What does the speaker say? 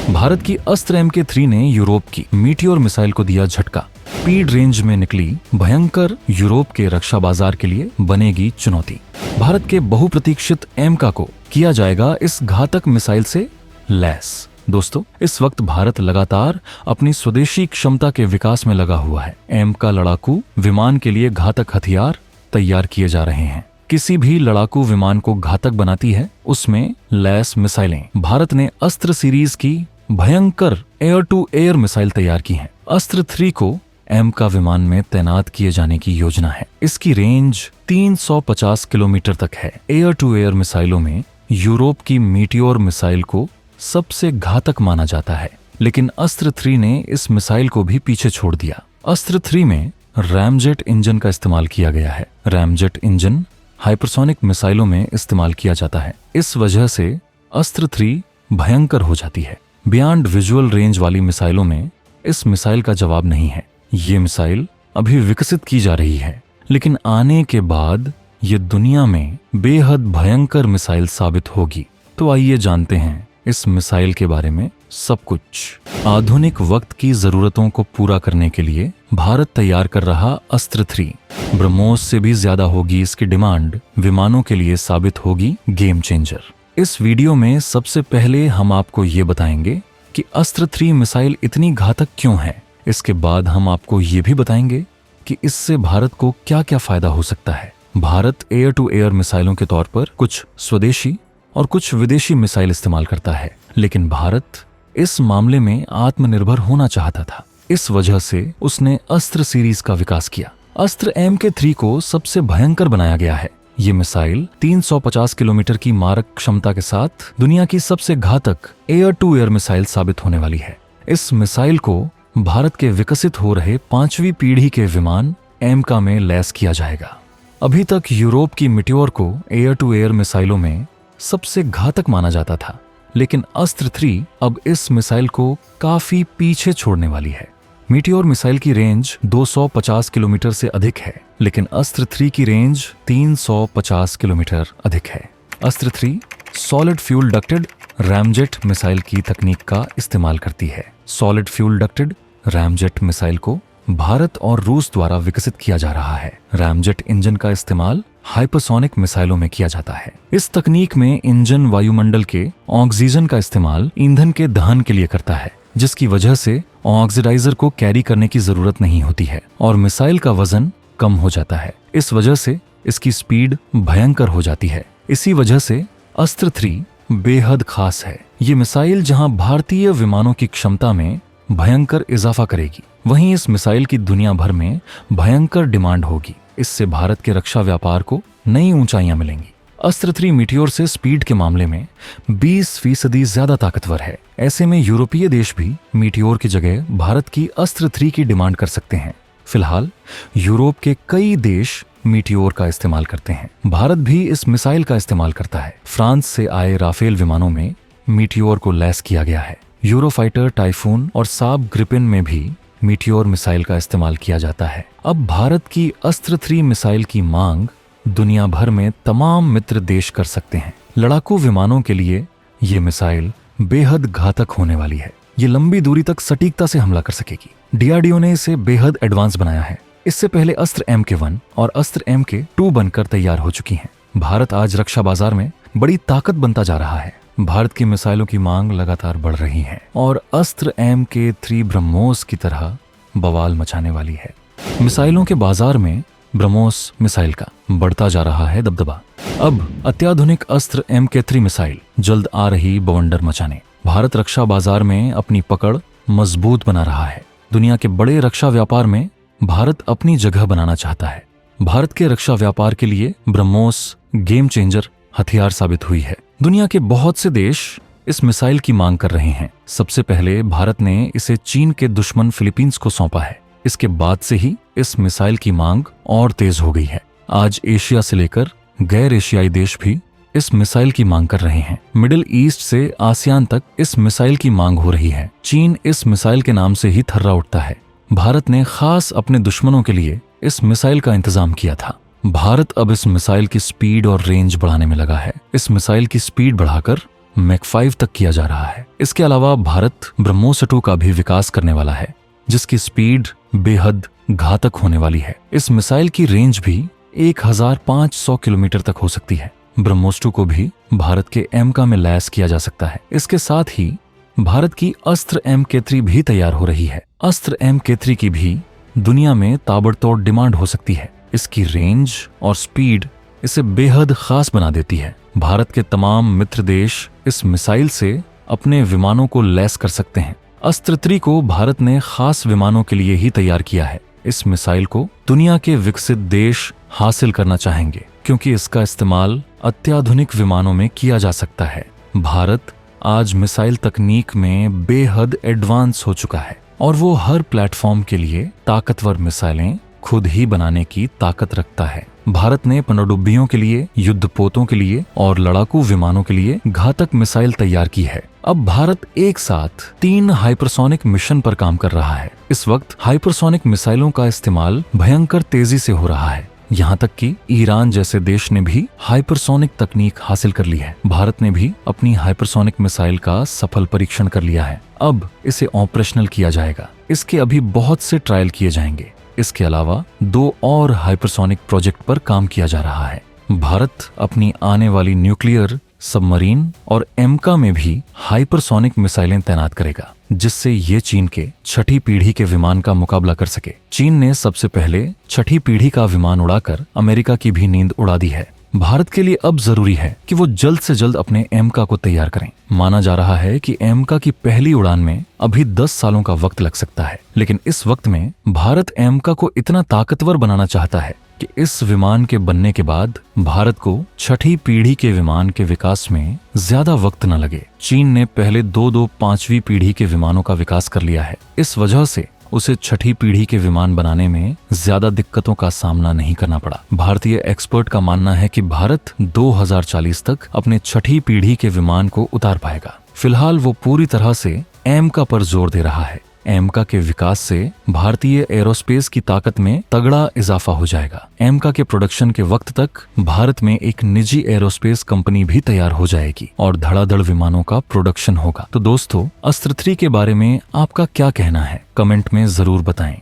भारत की अस्त्र MK3 ने यूरोप की मीटियोर मिसाइल को दिया झटका। स्पीड रेंज में निकली भयंकर, यूरोप के रक्षा बाजार के लिए बनेगी चुनौती। भारत के बहुप्रतीक्षित एमका को किया जाएगा इस घातक मिसाइल से लैस। दोस्तों, इस वक्त भारत लगातार अपनी स्वदेशी क्षमता के विकास में लगा हुआ है। एमका लड़ाकू विमान के लिए घातक हथियार तैयार किए जा रहे हैं। किसी भी लड़ाकू विमान को घातक बनाती है उसमें लैस मिसाइलें। भारत ने अस्त्र सीरीज की भयंकर एयर टू एयर मिसाइल तैयार की है। अस्त्र 3 को एमका विमान में तैनात किए जाने की योजना है। इसकी रेंज 350 किलोमीटर तक है। एयर टू एयर मिसाइलों में यूरोप की मीटियोर मिसाइल को सबसे घातक माना जाता है, लेकिन अस्त्र 3 ने इस मिसाइल को भी पीछे छोड़ दिया। अस्त्र 3 में रैमजेट इंजन का इस्तेमाल किया गया है। रैमजेट इंजन हाइपरसोनिक मिसाइलों में इस्तेमाल किया जाता है। इस वजह से अस्त्र 3 भयंकर हो जाती है। बियॉन्ड विजुअल रेंज वाली मिसाइलों में इस मिसाइल का जवाब नहीं है। ये मिसाइल अभी विकसित की जा रही है, लेकिन आने के बाद ये दुनिया में बेहद भयंकर मिसाइल साबित होगी। तो आइए जानते हैं इस मिसाइल के बारे में सब कुछ। आधुनिक वक्त की जरूरतों को पूरा करने के लिए भारत तैयार कर रहा अस्त्र 3 ब्रह्मोस से भी ज्यादा होगी। इसकी डिमांड विमानों के लिए साबित होगी गेम चेंजर। इस वीडियो में सबसे पहले हम आपको ये बताएंगे कि अस्त्र 3 मिसाइल इतनी घातक क्यों है। इसके बाद हम आपको ये भी बताएंगे कि इससे भारत को क्या क्या फायदा हो सकता है। भारत एयर टू एयर मिसाइलों के तौर पर कुछ स्वदेशी और कुछ विदेशी मिसाइल इस्तेमाल करता है, लेकिन भारत इस मामले में आत्मनिर्भर होना चाहता था। इस वजह से उसने अस्त्र सीरीज का विकास किया। अस्त्र MK3 को सबसे भयंकर बनाया गया है। ये मिसाइल 350 किलोमीटर की मारक क्षमता के साथ दुनिया की सबसे घातक एयर टू एयर मिसाइल साबित होने वाली है। इस मिसाइल को भारत के विकसित हो रहे 5वीं पीढ़ी के विमान एमका में लैस किया जाएगा। अभी तक यूरोप की मीटियोर को एयर टू एयर मिसाइलों में सबसे घातक माना जाता था, लेकिन अस्त्र 3 अब इस मिसाइल को काफी पीछे छोड़ने वाली है। मीटियोर मिसाइल की रेंज 250 किलोमीटर से अधिक है, लेकिन अस्त्र 3 की रेंज 350 किलोमीटर अधिक है। अस्त्र 3 solid fuel ducted ramjet missile की तकनीक का इस्तेमाल करती है। Solid fuel ducted ramjet missile को भारत और रूस द्वारा विकसित किया जा रहा है। रैमजेट इंजन का इस्तेमाल हाइपरसोनिक मिसाइलों में किया जाता है। इस तकनीक में इंजन वायुमंडल के ऑक्सीजन का इस्तेमाल ईंधन के दहन के लिए करता है, जिसकी वजह से ऑक्सीडाइजर को कैरी करने की जरूरत नहीं होती है और मिसाइल का वजन कम हो जाता है। इस वजह से इसकी स्पीड भयंकर हो जाती है। इसी वजह से अस्त्र 3 बेहद खास है। ये मिसाइल जहां भारतीय विमानों की क्षमता में भयंकर इजाफा करेगी, वहीं इस मिसाइल की दुनिया भर में भयंकर डिमांड होगी। इससे भारत के रक्षा व्यापार को नई ऊंचाइयां मिलेंगी। अस्त्र 3 मीटियोर से स्पीड के मामले में 20% ज्यादा ताकतवर है। ऐसे में यूरोपीय देश भी मीटियोर की जगह भारत की अस्त्र 3 की डिमांड कर सकते हैं। फिलहाल यूरोप के कई देश मीटियोर का इस्तेमाल करते हैं। भारत भी इस मिसाइल का इस्तेमाल करता है। फ्रांस से आए राफेल विमानों में मीटियोर को लैस किया गया है। यूरोफाइटर, टाइफून और साब ग्रिपेन में भी मीटियोर मिसाइल का इस्तेमाल किया जाता है। अब भारत की अस्त्र 3 मिसाइल की मांग दुनिया भर में तमाम मित्र देश कर सकते हैं। लड़ाकू विमानों के लिए ये मिसाइल बेहद घातक होने वाली है। ये लंबी दूरी तक सटीकता से हमला कर सकेगी। DRDO ने इसे बेहद एडवांस बनाया है। इससे पहले अस्त्र MK1 और अस्त्र MK2 बनकर तैयार हो चुकी हैं। भारत आज रक्षा बाजार में बड़ी ताकत बनता जा रहा है। भारत की मिसाइलों की मांग लगातार बढ़ रही है और अस्त्र MK3 ब्रह्मोस की तरह बवाल मचाने वाली है। मिसाइलों के बाजार में ब्रह्मोस मिसाइल का बढ़ता जा रहा है दबदबा। अब अत्याधुनिक अस्त्र MK3 मिसाइल जल्द आ रही बवंडर मचाने। भारत रक्षा बाजार में अपनी पकड़ मजबूत बना रहा है। दुनिया के बड़े रक्षा व्यापार में भारत अपनी जगह बनाना चाहता है। भारत के रक्षा व्यापार के लिए ब्रह्मोस गेम चेंजर हथियार साबित हुई है। दुनिया के बहुत से देश इस मिसाइल की मांग कर रहे हैं। सबसे पहले भारत ने इसे चीन के दुश्मन फिलीपींस को सौंपा है। इसके बाद से ही इस मिसाइल की मांग और तेज हो गई है। आज एशिया से लेकर गैर एशियाई देश भी इस मिसाइल की मांग कर रहे हैं। मिडिल ईस्ट से आसियान तक इस मिसाइल की मांग हो रही है। चीन इस मिसाइल के नाम से ही थर्रा उठता है। भारत ने खास अपने दुश्मनों के लिए इस मिसाइल का इंतजाम किया था। भारत अब इस मिसाइल की स्पीड और रेंज बढ़ाने में लगा है। इस मिसाइल की स्पीड बढ़ाकर मैक 5 तक किया जा रहा है। इसके अलावा भारत ब्रह्मोस 2 का भी विकास करने वाला है, जिसकी स्पीड बेहद घातक होने वाली है। इस मिसाइल की रेंज भी 1500 किलोमीटर तक हो सकती है। ब्रह्मोस 2 को भी भारत के एमका में लैस किया जा सकता है। इसके साथ ही भारत की अस्त्र MK3 भी तैयार हो रही है। अस्त्र MK3 की भी दुनिया में ताबड़तोड़ डिमांड हो सकती है। इसकी रेंज और स्पीड इसे बेहद खास बना देती है। भारत के तमाम मित्र देश इस मिसाइल से अपने विमानों को लैस कर सकते हैं। अस्त्र 3 को भारत ने खास विमानों के लिए ही तैयार किया है। इस मिसाइल को दुनिया के विकसित देश हासिल करना चाहेंगे, क्योंकि इसका इस्तेमाल अत्याधुनिक विमानों में किया जा सकता है। भारत आज मिसाइल तकनीक में बेहद एडवांस हो चुका है और वो हर प्लेटफॉर्म के लिए ताकतवर मिसाइलें खुद ही बनाने की ताकत रखता है। भारत ने पनडुब्बियों के लिए, युद्धपोतों के लिए और लड़ाकू विमानों के लिए घातक मिसाइल तैयार की है। अब भारत एक साथ 3 हाइपरसोनिक मिशन पर काम कर रहा है। इस वक्त हाइपरसोनिक मिसाइलों का इस्तेमाल भयंकर तेजी से हो रहा है। यहाँ तक कि ईरान जैसे देश ने भी हाइपरसोनिक तकनीक हासिल कर ली है। भारत ने भी अपनी हाइपरसोनिक मिसाइल का सफल परीक्षण कर लिया है। अब इसे ऑपरेशनल किया जाएगा। इसके अभी बहुत से ट्रायल किए जाएंगे। इसके अलावा 2 और हाइपरसोनिक प्रोजेक्ट पर काम किया जा रहा है। भारत अपनी आने वाली न्यूक्लियर, सबमरीन और एमका में भी हाइपरसोनिक मिसाइलें तैनात करेगा, जिससे ये चीन के 6ठी पीढ़ी के विमान का मुकाबला कर सके। चीन ने सबसे पहले 6ठी पीढ़ी का विमान उड़ाकर अमेरिका की भी नींद उड़ा दी है। भारत के लिए अब जरूरी है कि वो जल्द से जल्द अपने एमका को तैयार करें। माना जा रहा है कि एमका की पहली उड़ान में अभी 10 सालों का वक्त लग सकता है, लेकिन इस वक्त में भारत एमका को इतना ताकतवर बनाना चाहता है कि इस विमान के बनने के बाद भारत को 6ठी पीढ़ी के विमान के विकास में ज्यादा वक्त न लगे। चीन ने पहले 2 5वीं पीढ़ी के विमानों का विकास कर लिया है। इस वजह से उसे 6ठी पीढ़ी के विमान बनाने में ज्यादा दिक्कतों का सामना नहीं करना पड़ा। भारतीय एक्सपर्ट का मानना है कि भारत 2040 तक अपने 6ठी पीढ़ी के विमान को उतार पाएगा। फिलहाल वो पूरी तरह से एमका पर जोर दे रहा है। एमका के विकास से भारतीय एरोस्पेस की ताकत में तगड़ा इजाफा हो जाएगा। एमका के प्रोडक्शन के वक्त तक भारत में एक निजी एरोस्पेस कंपनी भी तैयार हो जाएगी और धड़ाधड़ विमानों का प्रोडक्शन होगा। तो दोस्तों, अस्त्र 3 के बारे में आपका क्या कहना है? कमेंट में जरूर बताएं।